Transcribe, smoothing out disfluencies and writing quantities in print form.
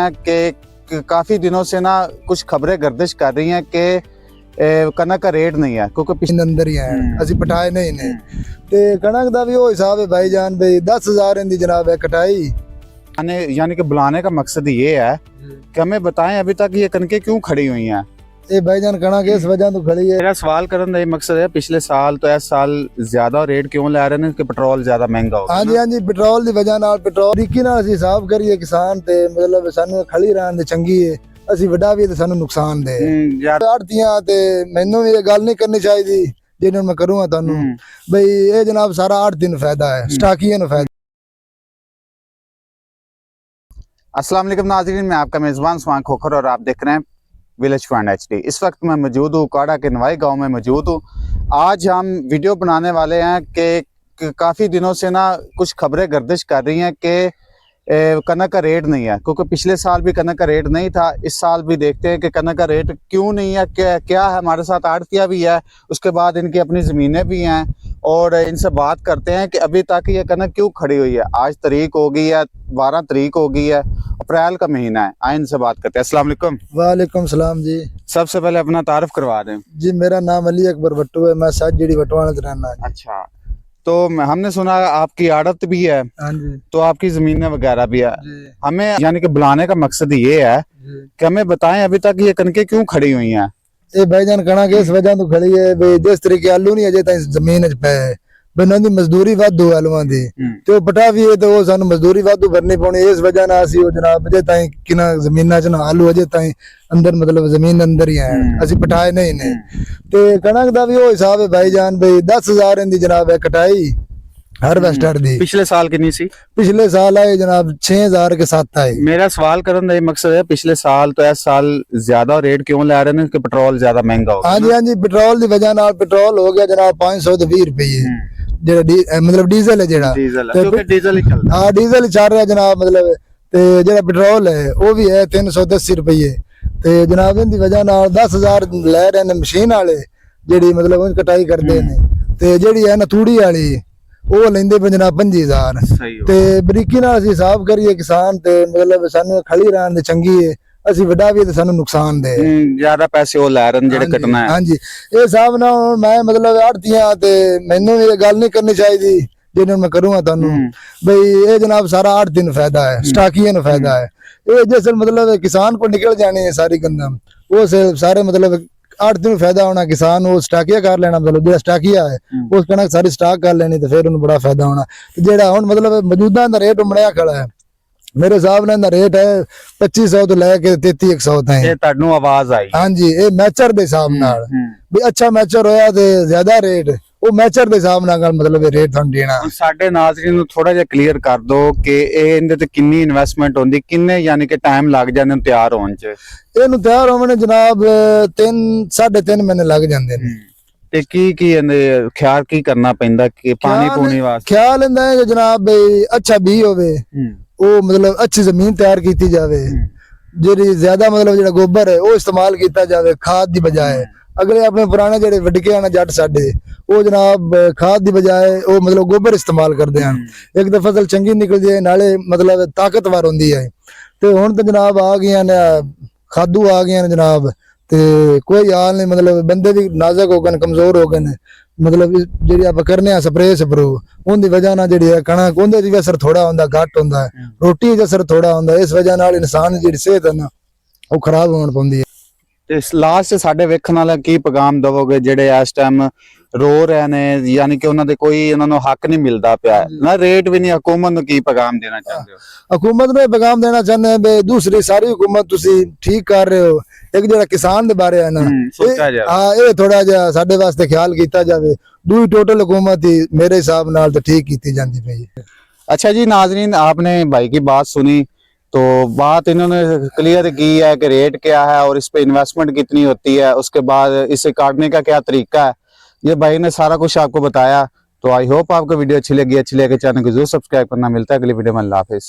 हैं कि काफ़ी दिनों से ना कुछ खबरें गर्दिश कर रही हैं कि कनक का रेट नहीं है क्योंकि पिछले अंदर ही आए ਅਸੀਂ ਪਟਾਏ नहीं ने ते कणक दा भी वो हिसाब है भाईजान भाई 10,000 इंदी जनाब है कटाई। यानी कि बुलाने का मकसद ये है कि हमें बताएं अभी तक ये कनकें क्यों खड़ी हुई हैं। ये भाईजान कणक इस वजह तो खड़ी है। मेरा सवाल करने का ये मकसद है पिछले साल तो इस साल ज्यादा रेट क्यों ला रहे हैं कि पेट्रोल ज्यादा महंगा हो गया। हाँ जी पेट्रोल की वजह नाल पेट्रोल तरीके नाल ਅਸੀਂ हिसाब करिए किसान ते मतलब ਸਾਨੂੰ ਖੜੀ ਰਹਿਣ ਦੇ ਚੰਗੀ ਹੈ ਅਸੀਂ ਵੱਡਾ ਵੀ ਤੇ ਸਾਨੂੰ ਨੁਕਸਾਨ ਦੇ ਆੜਤੀਆਂ ਤੇ ਮੈਨੂੰ ਵੀ ਇਹ ਗੱਲ ਨਹੀਂ ਕਰਨੀ ਚਾਹੀਦੀ ਜਿਹਨੂੰ ਮੈਂ ਕਰੂੰਗਾ ਤੁਹਾਨੂੰ ਬਈ ਇਹ ਜਨਾਬ ਸਾਰਾ ਆੜਤੀ ਨੂੰ ਫਾਇਦਾ ਹੈ ਸਟਾਕੀਆਂ ਨੂੰ फायदा। अस्सलाम वालेकुम नाज़रीन, मैं आपका मेज़बान सुमान खोखर और आप देख रहे हैं विलेज पॉइंट HD। इस वक्त मैं मौजूद हूँ काड़ा के नवाई गांव में मौजूद हूँ। आज हम वीडियो बनाने वाले हैं कि काफ़ी दिनों से ना कुछ खबरें गर्दिश कर रही हैं कि कनक का रेट नहीं है क्योंकि पिछले साल भी कनक का रेट नहीं था। इस साल भी देखते हैं कि कनक का रेट क्यों नहीं है, क्या है। हमारे साथ आड़तिया भी है, उसके बाद इनकी अपनी ज़मीनें भी हैं और इनसे बात करते हैं कि अभी तक ये कनक क्यों खड़ी हुई है। आज तारीख हो गई है 12 तारीख हो गई है, अप्रैल का महीना है। आए इनसे बात करते हैं। अस्सलाम वालेकुम। वालेकुम सलाम जी। सबसे पहले अपना तारुफ करवा दें जी। मेरा नाम अली अकबर भट्टू है, मैं साजड़ी भटवाना से रहना है। अच्छा, तो हमने सुना आपकी आड़त भी है, हाँ जी, तो आपकी जमीनें वगैरह भी है। हमें यानी कि बुलाने का मकसद ये है कि हमें बताएं अभी तक ये कनकें क्यों खड़ी हुई हैं। ये भाईजान कणक इस वजह तो खड़ी है बई जिस तरीके आलू नहीं अजे तक जमीन च पे बिना दी मजदूरी वाधू आलूआं दी ते पटा भी है तो वो सानू मजदूरी वाधू भरनी पौनी। इस वजह ना असी वो जनाब अजे ताई किना जमीनां च ना आलू अजे ताई अंदर मतलब जमीन अंदर ही है, असी पटाए नहीं ने। ते कणक दा भी वो हिसाब है भाईजान भाई 10,000 इंदी जनाब है कटाई हार्वेस्टर दी। पिछले साल कितनी सी? पिछले साल आए जनाब 6,000 के साथ आए। मेरा सवाल करने का ये मकसद है पिछले साल तो इस साल ज्यादा रेट क्यों ला रहे हैं कि पेट्रोल ज्यादा महंगा हो गया। हाँ जी पेट्रोल की वजह नाल पेट्रोल हो गया जनाब 520 रुपये मतलब डीजल है जेड़ा डीजल ही चलता। हाँ डीजल ही चल रहा जनाब मतलब ते जेड़ा पेट्रोल है वो भी है 380 रुपये ते जनाब इनकी वजह नाल 10,000 लै रहे ने मशीन वाले जेड़ी मतलब उन कटाई करते ने ते जेड़ी है ना तूड़ी वाली वो लेंदे पे जनाब 25,000 ते बरीकी नाल ਅਸੀਂ हिसाब करिए किसान ते मतलब सानू खड़ी रहन दे चंगी है ਅਸੀਂ ਵੱਡਾ ਵੀ ਤੇ ਸਾਨੂੰ ਨੁਕਸਾਨ ਦੇ ਜ਼ਿਆਦਾ ਪੈਸੇ ਉਹ ਲੈ ਰਹੇ ਜਿਹੜੇ ਕੱਟਣਾ ਹੈ। ਹਾਂਜੀ ਇਹ ਹਿਸਾਬ ਨਾਲ ਮੈਂ ਮਤਲਬ ਆੜਤੀਆਂ ਤੇ ਮੈਨੂੰ ਇਹ ਗੱਲ ਨਹੀਂ ਕਰਨੀ ਚਾਹੀਦੀ ਜਿਹਨੂੰ ਮੈਂ ਕਰੂੰਗਾ ਤੁਹਾਨੂੰ ਬਈ ਇਹ ਜਨਾਬ ਸਾਰਾ ਆੜਤੀ ਨੂੰ ਫਾਇਦਾ ਹੈ ਸਟਾਕੀਆਂ ਨੂੰ ਫਾਇਦਾ ਹੈ। ਇਹ ਜਿਸ ਮਤਲਬ ਕਿਸਾਨ ਕੋ ਨਿਕਲ ਜਾਣੀ ਹੈ ਸਾਰੀ ਗੰਦਮ ਉਹ ਸਾਰੇ मतलब आड़ती ਨੂੰ फायदा होना किसान वो स्टाकिया कर लेना मतलब जो स्टाकिया है उस कणक सारी स्टाक कर लेनी तो फिर उन्हें बड़ा फायदा होना। जेड़ा हुण मतलब मौजूदा दा रेट बनया खड़ा है मेरे हिसाब नाल दा रेट है 2500 तो लेके 3300 तक। ये तानू आवाज आई? हां जी ये मैचर दे हिसाब नाल भी अच्छा मैचर होया ते ज्यादा रेट वो मैचर दे हिसाब नाल मतलब रेट थानू देना। साडे नाज़रीन नू थोड़ा जिहा क्लियर कर दो कि इहदे ते किन्नी इन्वेस्टमेंट होंदी, किन्ने यानी कि टाइम लग जांदे तैयार होण च? ਇਹਨੂੰ ਤਿਆਰ ਹੋਣ ਜਨਾਬ 3.5 ਮਹੀਨੇ ਲੱਗ ਜਾਂਦੇ ਨੇ। ਤੇ ਕੀ ਇਹਦੇ ਖਿਆਲ ਕੀ ਕਰਨਾ ਪੈਂਦਾ ਕਿ ਪਾਣੀ ਪੂਣੀ ਵਾਸਤੇ? ਖਿਆਲ ਇਹਦਾ ਹੈ ਜਨਾਬ ਬਈ ਅੱਛਾ ਬੀ ਹੋਵੇ ਉਹ मतलब अच्छी जमीन तैयार की जावे ਜਿਹੜੀ ज्यादा मतलब ਜਿਹੜਾ ਗੋਬਰ ਹੈ ਉਹ ਇਸਤੇਮਾਲ ਕੀਤਾ ਜਾਵੇ ਖਾਦ ਦੀ ਬਜਾਏ। ਅਗਲੇ ਆਪਣੇ ਪੁਰਾਣੇ ਜਿਹੜੇ ਵੱਡਕੇ ਆਣਾ ਜੱਟ ਸਾਡੇ ਉਹ ਜਨਾਬ ਖਾਦ ਦੀ ਬਜਾਏ ਉਹ मतलब ਗੋਬਰ ਇਸਤੇਮਾਲ ਕਰਦੇ ਹਨ। ਇੱਕ ਤਾਂ ਫਸਲ ਚੰਗੀ ਨਿਕਲਦੀ ਹੈ ਨਾਲੇ मतलब ਤਾਕਤਵਰ ਹੁੰਦੀ ਹੈ। ਤੇ ਹੁਣ ਤਾਂ ਜਨਾਬ ਆ ਗਈਆਂ ਨੇ ਖਾਦੂ आ गए ने जनाब ते कोई हाल नहीं मतलब बंदे भी नाजुक हो गए कमजोर हो गए मतलब जी आप करने स्प्रे स्प्रू उनकी वजह ना जी कणक उनके भी असर थोड़ा होंगे घट होंगे रोटी असर थोड़ा होंगे इस वजह नाल इंसान जी सेहत है ना वो खराब होने पाउंदी है। इस लास्ट साडे वेखण वाले की पैगाम दवोगे जेडे इस टाइम रो रहे ने यानी कि उन्होंने कोई उन्होंने हक नहीं मिलता पाया ना रेट भी नहीं, हुकूमत नूं की पैगाम देना चाहते हो? हुकूमत में पैगाम देना चाहते हैं बे दूसरी सारी हुकूमत तुसी ठीक कर रहे हो एक जो किसान दे बारे है ना हाँ ये थोड़ा जिहा साडे वास्ते ख्याल किया जाए। दूई टोटल हुकूमत ही मेरे हिसाब नाल तो ठीक की जाती पई। अच्छा जी नाजरीन आपने भाई की बात सुनी तो बात इन्होंने क्लियर की है कि रेट क्या है और इस पे इन्वेस्टमेंट कितनी होती है, उसके बाद इसे काटने का क्या तरीका है, ये भाई ने सारा कुछ आपको बताया। तो आई होप आपको वीडियो अच्छी लगी चैनल को जरूर सब्सक्राइब करना। मिलता है अगली वीडियो में। अल्लाह हाफिज़।